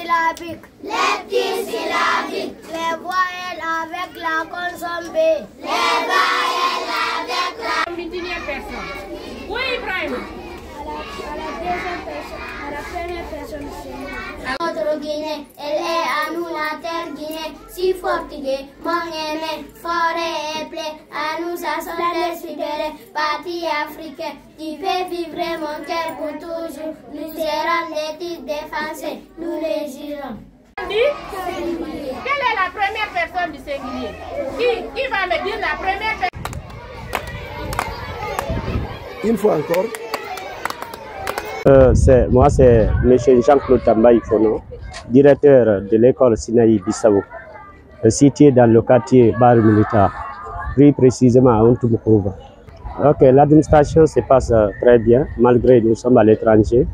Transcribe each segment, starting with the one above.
syllabiques. Les voyelles avec la consonne B. Les voyelles avec la... 21e personne. Oui, Ibrahim. À la première personne singulière. Notre Guinée, elle est à nous la terre Guinée, si fatiguée, mon aimé, forêt et plaie, à nous ça sont les fidèles, partis africains, qui fait vivre mon cœur pour toujours, nous serons les titres défensés, nous les jurons. Quelle est la première personne du singulier? Qui va me dire la première personne? Une fois encore. Moi, c'est M. Jean-Claude Tamba Ifono, directeur de l'école Sinaï Bissau, située dans le quartier Bar Militaire, plus précisément à Ontumukouva. Ok, l'administration se passe très bien, malgré que nous sommes à l'étranger,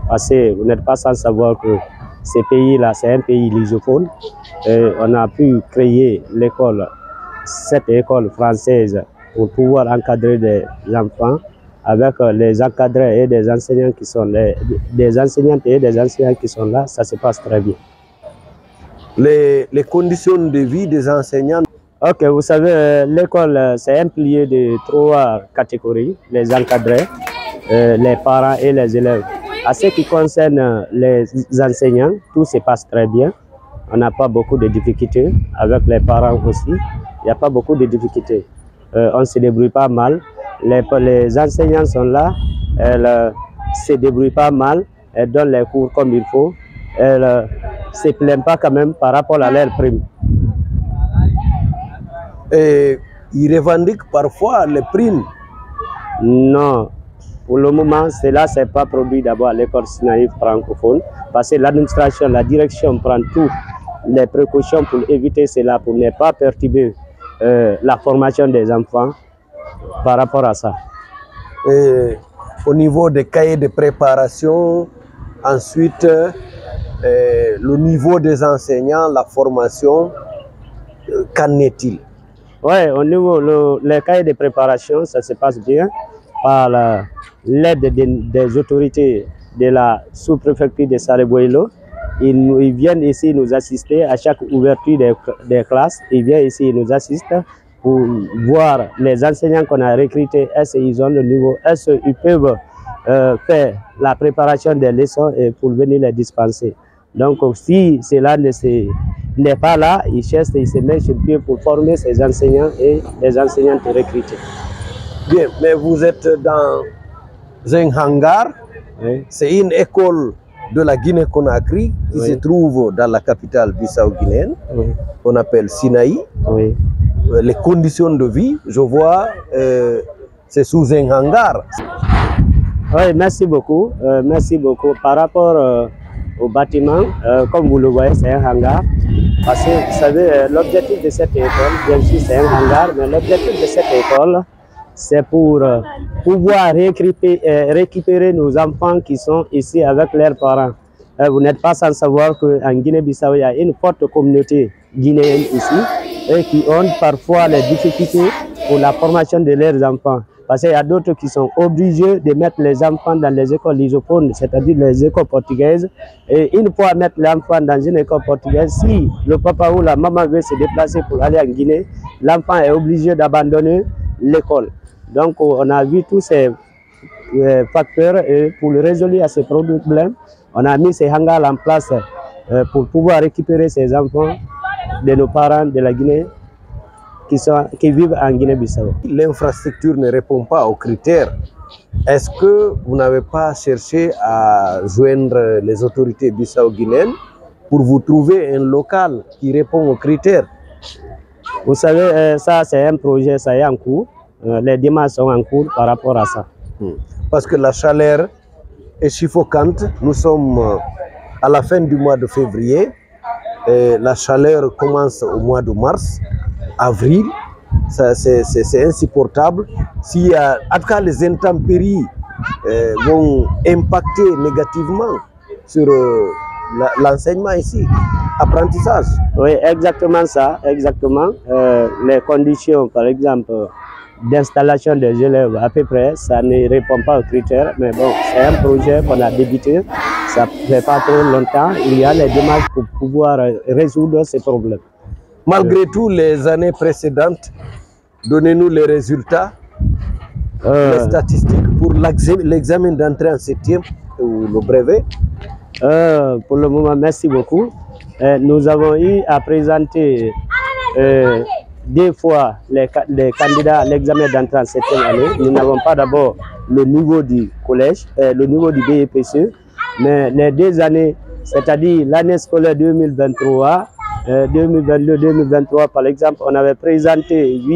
parce que vous n'êtes pas sans savoir que ce pays-là, c'est un pays lusophone. On a pu créer l'école, cette école française, pour pouvoir encadrer des enfants, avec les encadrés et des enseignants qui sont des enseignantes et des enseignants qui sont là, ça se passe très bien. Les conditions de vie des enseignants. Ok, vous savez, l'école, c'est un pilier de 3 catégories, les encadrés, les parents et les élèves. À ce qui concerne les enseignants, tout se passe très bien. On n'a pas beaucoup de difficultés, avec les parents aussi, il n'y a pas beaucoup de difficultés. On se débrouille pas mal. Les enseignants sont là, elles se débrouillent pas mal, elles donnent les cours comme il faut, elles ne se plaignent pas quand même par rapport à leur prime. Et ils revendiquent parfois les primes. Non, pour le moment, cela s'est pas produit d'abord à l'école Sinaï francophone, parce que l'administration, la direction prend toutes les précautions pour éviter cela, pour ne pas perturber la formation des enfants. Par rapport à ça. Et au niveau des cahiers de préparation, ensuite, le niveau des enseignants, la formation, qu'en est-il? Oui, au niveau les cahiers de préparation, ça se passe bien par l'aide des autorités de la sous-préfecture de Sareboilo. Ils viennent ici nous assister à chaque ouverture des classes. Ils viennent ici nous assister pour voir les enseignants qu'on a recrutés, est-ce qu'ils ont le niveau, est-ce qu'ils peuvent faire la préparation des leçons et pour venir les dispenser. Donc si cela n'est pas là, ils cherchent, ils se mettent sur pied pour former ces enseignants et les enseignantes recrutées. Bien, mais vous êtes dans un hangar, oui. C'est une école de la Guinée-Conakry qui oui. Se trouve dans la capitale bissau-guinéenne, oui. On appelle Sinaï. Oui. Les conditions de vie, je vois, c'est sous un hangar. Oui, merci beaucoup. Merci beaucoup. Par rapport au bâtiment, comme vous le voyez, c'est un hangar. Parce que vous savez, l'objectif de cette école, bien sûr, c'est un hangar, mais l'objectif de cette école, c'est pour pouvoir récupérer nos enfants qui sont ici avec leurs parents. Vous n'êtes pas sans savoir qu'en Guinée-Bissau, il y a une forte communauté guinéenne ici et qui ont parfois les difficultés pour la formation de leurs enfants. Parce qu'il y a d'autres qui sont obligés de mettre les enfants dans les écoles lusophones, c'est-à-dire les écoles portugaises. Et une fois mettre l'enfant dans une école portugaise, si le papa ou la maman veut se déplacer pour aller en Guinée, l'enfant est obligé d'abandonner l'école. Donc on a vu tous ces facteurs et pour résoudre à ce problème, on a mis ces hangars en place pour pouvoir récupérer ces enfants de nos parents de la Guinée qui vivent en Guinée-Bissau. L'infrastructure ne répond pas aux critères. Est-ce que vous n'avez pas cherché à joindre les autorités bissau-guinéennes pour vous trouver un local qui répond aux critères? Vous savez, ça c'est un projet, ça est en cours. Les démarches sont en cours par rapport à ça. Parce que la chaleur est suffocante. Nous sommes à la fin du mois de février. Et la chaleur commence au mois de mars, avril. C'est insupportable. En tout cas, les intempéries vont impacter négativement sur l'enseignement ici, apprentissage. Oui, exactement ça, exactement. Les conditions, par exemple, d'installation des élèves, à peu près, ça ne répond pas aux critères, mais bon, c'est un projet qu'on a débuté. ça ne fait pas trop longtemps, il y a les démarches pour pouvoir résoudre ces problèmes. Malgré tout, les années précédentes, donnez-nous les résultats, les statistiques pour l'examen d'entrée en 7e ou le brevet. Pour le moment, merci beaucoup. Nous avons eu à présenter 2 fois les candidats à l'examen d'entrée en 7e année. Nous n'avons pas d'abord le niveau du collège, le niveau du BEPC, mais les 2 années, c'est-à-dire l'année scolaire 2023, 2022-2023 par exemple, on avait présenté 8